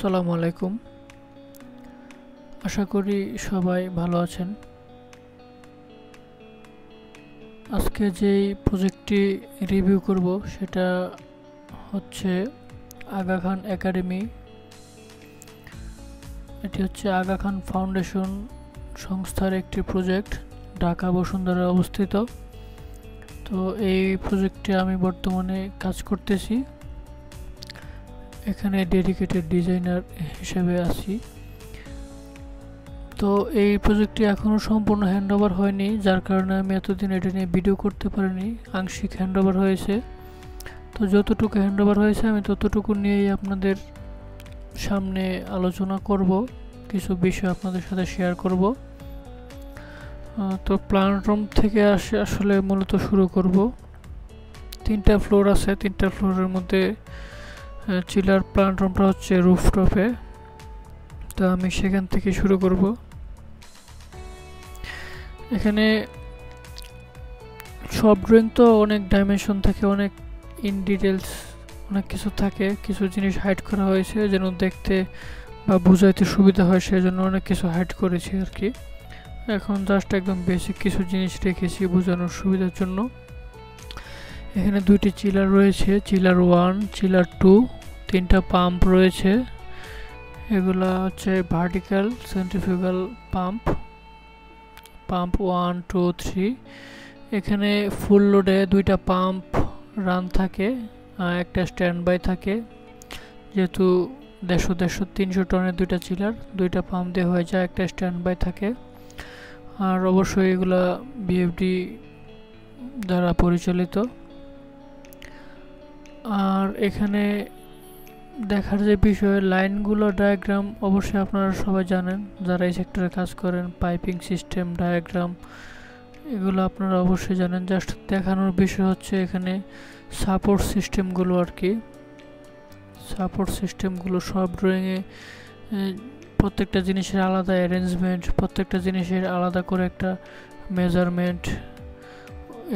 আসসালামু আলাইকুম। আশা করি সবাই ভালো আছেন। আজকে যেই প্রজেক্টটি রিভিউ করব সেটা হচ্ছে আগা খান একাডেমি। এটি হচ্ছে আগা খান ফাউন্ডেশন সংস্থার একটি প্রজেক্ট, ঢাকা বসুন্ধরায় অবস্থিত। তো এই প্রজেক্টে আমি বর্তমানে কাজ করতেছি, এখানে ডেডিকেটেড ডিজাইনার হিসেবে আছি। তো এই প্রজেক্টটি এখনও সম্পূর্ণ হ্যান্ডওভার হয়নি, যার কারণে আমি এতদিন এটা নিয়ে ভিডিও করতে পারিনি। আংশিক হ্যান্ডওভার হয়েছে, তো যতটুকু হ্যান্ডওভার হয়েছে আমি ততটুকু নিয়েই আপনাদের সামনে আলোচনা করব, কিছু বিষয় আপনাদের সাথে শেয়ার করব। তো প্ল্যান রুম থেকে আসলে মূলত শুরু করব। 3টা ফ্লোর আছে, 3টা ফ্লোরের মধ্যে চিলার প্ল্যান রুমটা হচ্ছে রুফটপে, তো আমি সেখান থেকে শুরু করব। এখানে সব ড্রয়িং তো অনেক ডাইমেনশন থাকে, অনেক ইন ডিটেলস অনেক কিছু থাকে, কিছু জিনিস হাইড করা হয়েছে যেন দেখতে বা বোঝাইতে সুবিধা হয়, সেজন্য অনেক কিছু হাইড করেছি আর কি। এখন জাস্ট একদম বেসিক কিছু জিনিস রেখেছি বোঝানোর সুবিধার জন্য। এখানে 2টি চিলার রয়েছে, চিলার 1, চিলার 2, 3টা পাম্প রয়েছে। এগুলা হচ্ছে ভার্টিক্যাল সেন্ট্রিফিউগাল পাম্প, পাম্প 1, 2, 3। এখানে ফুল লোডে 2টা পাম্প রান থাকে, একটা স্ট্যান্ড বাই থাকে। যেহেতু 150, 300 টনের 2টা চিলার, 2টা পাম্প দিয়ে হয়ে যায়, একটা স্ট্যান্ড বাই থাকে। আর অবশ্যই এগুলা বিএফডি দ্বারা পরিচালিত। আর এখানে দেখার যে বিষয়, লাইনগুলো ডায়াগ্রাম অবশ্যই আপনারা সবাই জানেন যারা এই সেক্টরে কাজ করেন। পাইপিং সিস্টেম ডায়াগ্রাম এগুলো আপনারা অবশ্যই জানেন। জাস্ট দেখানোর বিষয় হচ্ছে এখানে সাপোর্ট সিস্টেমগুলো আর কি। সাপোর্ট সিস্টেমগুলো সব ড্রয়িংয়ে প্রত্যেকটা জিনিসের আলাদা অ্যারেঞ্জমেন্ট, প্রত্যেকটা জিনিসের আলাদা করে একটা মেজারমেন্ট,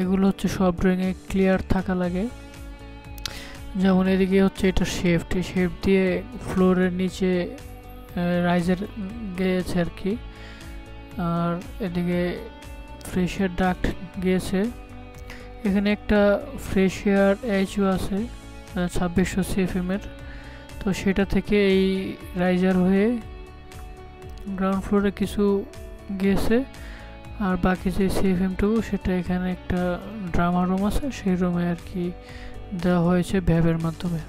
এগুলো হচ্ছে সব ড্রয়িংয়ে ক্লিয়ার থাকা লাগে। যেমন এদিকে হচ্ছে এটা শেফট, এই শেফট দিয়ে ফ্লোরের নিচে রাইজার গিয়েছে আর কি। আর এদিকে ফ্রেশ এয়ার ডাক্ট গিয়েছে। এখানে একটা ফ্রেশ এয়ার এইচও আছে 2600 CFM এর, তো সেটা থেকে এই রাইজার হয়ে গ্রাউন্ড ফ্লোরে কিছু গিয়েছে। আর বাকি যে CFM2 সেটা এখানে একটা ড্রামা রুম আছে, সেই রুমে আর কি দেওয়া হয়েছে ভ্যাবের মাধ্যমে।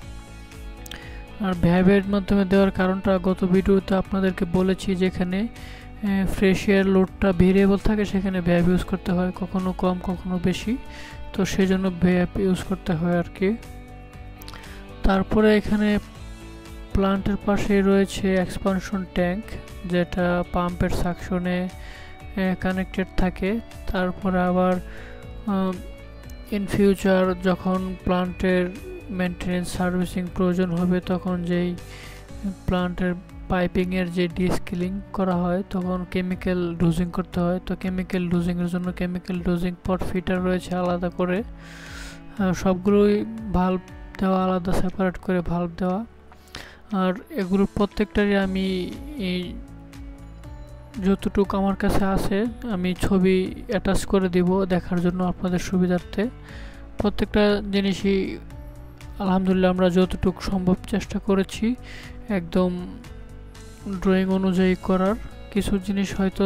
আর ভ্যাবের মাধ্যমে দেওয়ার কারণটা গত ভিডিওতে আপনাদেরকে বলেছি, যেখানে ফ্রেশ এয়ার লোডটা ভেরিয়েবল থাকে সেখানে ভ্যাব ইউজ করতে হয়, কখনো কম কখনো বেশি, তো সেজন্য ভ্যাব ইউজ করতে হয় আর কি। তারপরে এখানে প্লান্টের পাশে রয়েছে এক্সপানশন ট্যাঙ্ক, যেটা পাম্পের সাকশনে কানেক্টেড থাকে। তারপরে আবার ইন ফিউচার যখন প্লান্টের মেনটেনেন্স সার্ভিসিং প্রয়োজন হবে, তখন যেই প্লান্টের পাইপিংয়ের যে ডিস্কিলিং করা হয় তখন কেমিক্যাল ডোজিং করতে হয়, তো কেমিক্যাল ডোজিংয়ের জন্য কেমিক্যাল ডোজিং পট ফিটার রয়েছে আলাদা করে। সবগুলোই ভাল্ব দেওয়া, আলাদা সেপারেট করে ভাল্ব দেওয়া। আর এগুলোর প্রত্যেকটারই আমি যতটুকু আমার কাছে আছে আমি ছবি অ্যাটাচ করে দিব দেখার জন্য আপনাদের সুবিধার্থে। প্রত্যেকটা জিনিসই আলহামদুলিল্লাহ আমরা যতটুকু সম্ভব চেষ্টা করেছি একদম ড্রয়িং অনুযায়ী করার। কিছু জিনিস হয়তো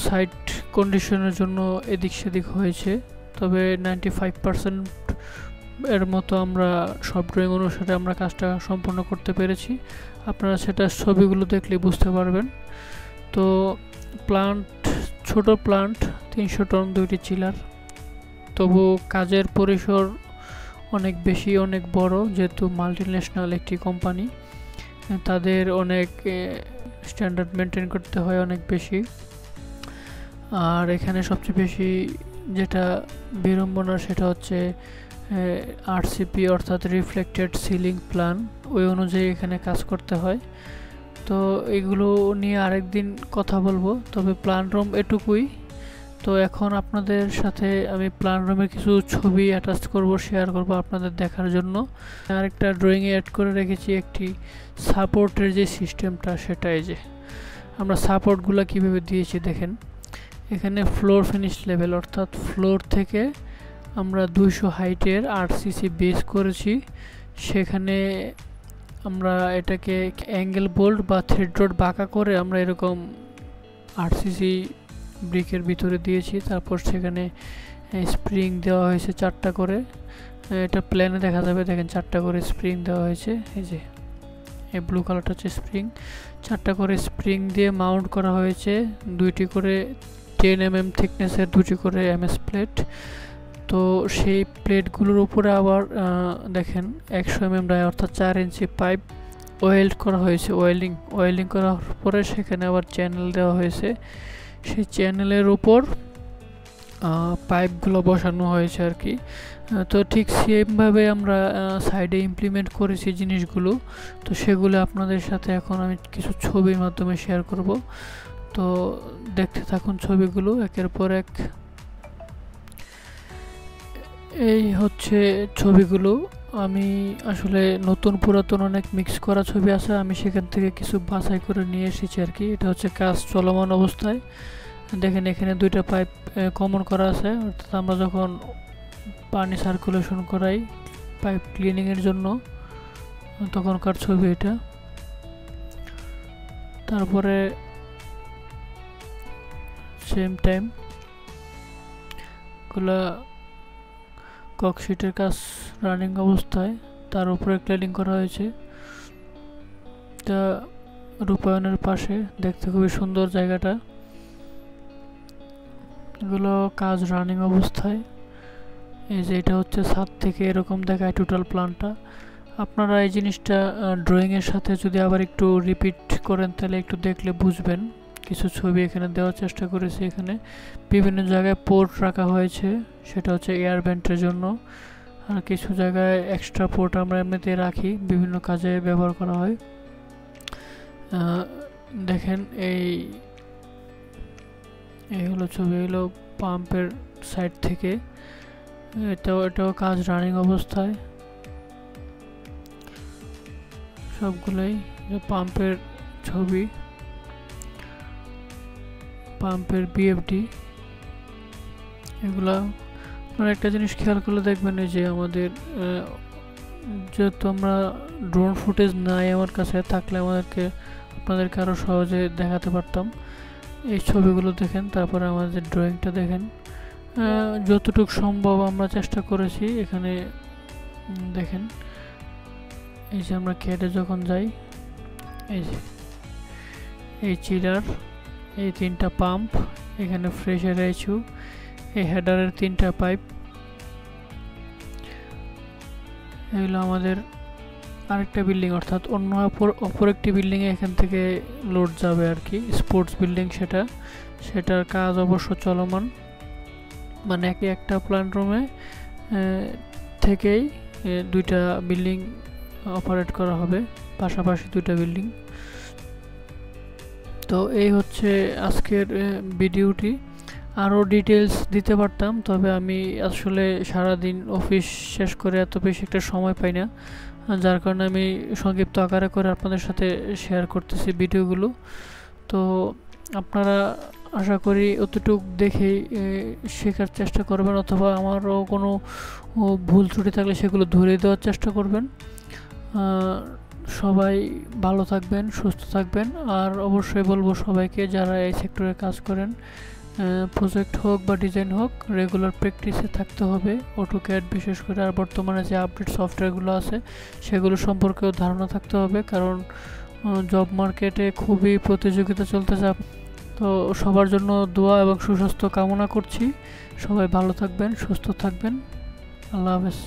সাইট কন্ডিশনের জন্য এদিক সেদিক হয়েছে, তবে 95% এর মতো আমরা সব ড্রয়িং অনুসারে আমরা কাজটা সম্পন্ন করতে পেরেছি। আপনারা সেটা ছবিগুলো দেখলে বুঝতে পারবেন। তো প্লান্ট, ছোট প্লান্ট, 300 টন 2টি চিলার, তবু কাজের পরিসর অনেক বেশি, অনেক বড়, যেহেতু মাল্টিন্যাশনাল একটি কোম্পানি, তাদের অনেক স্ট্যান্ডার্ড মেনটেন করতে হয় অনেক বেশি। আর এখানে সবচেয়ে বেশি যেটা বিড়ম্বনা সেটা হচ্ছে RCP অর্থাৎ রিফ্লেক্টেড সিলিং প্ল্যান, ওই অনুযায়ী এখানে কাজ করতে হয়। তো এগুলো নিয়ে আরেকদিন কথা বলবো, তবে প্ল্যান রুম এটুকুই। তো এখন আপনাদের সাথে আমি প্ল্যান রুমের কিছু ছবি অ্যাটাচ করব, শেয়ার করব আপনাদের দেখার জন্য। আরেকটা ড্রয়িংয়ে অ্যাড করে রেখেছি একটি সাপোর্টের যে সিস্টেমটা, সেটাই যে আমরা সাপোর্টগুলো কীভাবে দিয়েছি দেখেন। এখানে ফ্লোর ফিনিশ লেভেল, অর্থাৎ ফ্লোর থেকে আমরা 200 হাইটের আরসিসি বেস করেছি। সেখানে আমরা এটাকে অ্যাঙ্গেল বোল্ট বা থ্রেড রড বাঁকা করে আমরা এরকম আরসিসি ব্রিকের ভিতরে দিয়েছি। তারপর সেখানে স্প্রিং দেওয়া হয়েছে 4টা করে, এটা প্ল্যানে দেখা যাবে, দেখেন 4টা করে স্প্রিং দেওয়া হয়েছে। এই যে এই ব্লু কালারটা হচ্ছে স্প্রিং, 4টা করে স্প্রিং দিয়ে মাউন্ট করা হয়েছে। 2টি করে 10 mm থিকনেসের 2টি করে এমএস প্লেট। তো সেই প্লেটগুলোর উপরে আবার দেখেন 100 mm ডাই অর্থাৎ 4 ইঞ্চি পাইপ ওয়েল্ড করা হয়েছে। ওয়েল্ডিং করার পরে সেখানে আবার চ্যানেল দেওয়া হয়েছে। সেই চ্যানেলের উপর পাইপগুলো বসানো হয়েছে আর কি। তো ঠিক সেমভাবে আমরা সাইডে ইমপ্লিমেন্ট করেছি জিনিসগুলো। তো সেগুলো আপনাদের সাথে এখন আমি কিছু ছবির মাধ্যমে শেয়ার করব। তো দেখতে থাকুন ছবিগুলো একের পর এক। এই হচ্ছে ছবিগুলো। আমি আসলে নতুন পুরাতন অনেক মিক্স করা ছবি আছে, আমি সেখান থেকে কিছু বাছাই করে নিয়ে এসেছি আর কি। এটা হচ্ছে কাজ চলমান অবস্থায়। দেখেন এখানে 2টা পাইপ কমন করা আছে, অর্থাৎ আমরা যখন পানি সার্কুলেশন করাই পাইপ ক্লিনিংয়ের জন্য তখনকার ছবি এটা। তারপরে সেম টাইম গুলা ককশিটের কাজ রানিং অবস্থায়, তার উপরে ক্লিনিং করা হয়েছে। এটা রূপায়ণের পাশে, দেখতে খুবই সুন্দর জায়গাটা। এগুলো কাজ রানিং অবস্থায়। এই যে এটা হচ্ছে ছাদ থেকে এরকম দেখায় টোটাল প্ল্যানটা। আপনারা এই জিনিসটা ড্রয়িংয়ের সাথে যদি আবার একটু রিপিট করেন তাহলে একটু দেখলে বুঝবেন। কিছু ছবি এখানে দেওয়ার চেষ্টা করেছি। এখানে বিভিন্ন জায়গায় পোর্ট রাখা হয়েছে, সেটা হচ্ছে এয়ার ভেন্টের জন্য। আর কিছু জায়গায় এক্সট্রা পোর্ট আমরা এমনিতে রাখি, বিভিন্ন কাজে ব্যবহার করা হয়। দেখেন এই হলো ছবি, হলো পাম্পের সাইড থেকে। এটাও কাজ রানিং অবস্থায়। সবগুলোই পাম্পের ছবি, পাম্পের বিএফডি। এগুলা আপনারা একটা জিনিস খেয়াল করলে দেখবেন যে আমাদের যেহেতু আমরা ড্রোন ফুটেজ নাই আমার কাছে, থাকলে আপনাদেরকে আরও সহজে দেখাতে পারতাম। এই ছবিগুলো দেখেন, তারপরে আমাদের ড্রয়িংটা দেখেন। যতটুকু সম্ভব আমরা চেষ্টা করেছি। এখানে দেখেন এই যে আমরা ক্যাডে যখন যাই, এই চিলার, এই 3টা পাম্প, এখানে ফ্রেশার আইছু, এই হেডারের 3টা পাইপ। এগুলো আমাদের আরেকটা বিল্ডিং, অর্থাৎ অন্য অপর একটি বিল্ডিংয়ে এখান থেকে লোড যাবে আর কি, স্পোর্টস বিল্ডিং। সেটার কাজ অবশ্য চলমান, মানে একটা প্ল্যান্ট রুমে থেকেই 2টা বিল্ডিং অপারেট করা হবে, পাশাপাশি 2টা বিল্ডিং। তো এই হচ্ছে আজকের ভিডিওটি। আরও ডিটেলস দিতে পারতাম, তবে আমি আসলে সারাদিন অফিস শেষ করে এত বেশি একটা সময় পাই না, যার কারণে আমি সংক্ষিপ্ত আকারে করে আপনাদের সাথে শেয়ার করতেছি ভিডিওগুলো। তো আপনারা আশা করি অতটুকু দেখেই শেখার চেষ্টা করবেন, অথবা আমারও কোনো ভুল ত্রুটি থাকলে সেগুলো ধরে দেওয়ার চেষ্টা করবেন। সবাই ভালো থাকবেন, সুস্থ থাকবেন। আর অবশ্যই বলবো সবাইকে, যারা এই সেক্টরে কাজ করেন, প্রজেক্ট হোক বা ডিজাইন হোক, রেগুলার প্র্যাকটিসে থাকতে হবে অটোক্যাড বিশেষ করে। আর বর্তমানে যে আপডেট সফটওয়্যারগুলো আছে সেগুলো সম্পর্কেও ধারণা থাকতে হবে, কারণ জব মার্কেটে খুবই প্রতিযোগিতা চলতেছে। তো সবার জন্য দোয়া এবং সুস্বাস্থ্য কামনা করছি। সবাই ভালো থাকবেন, সুস্থ থাকবেন। আল্লাহ হাফেজ।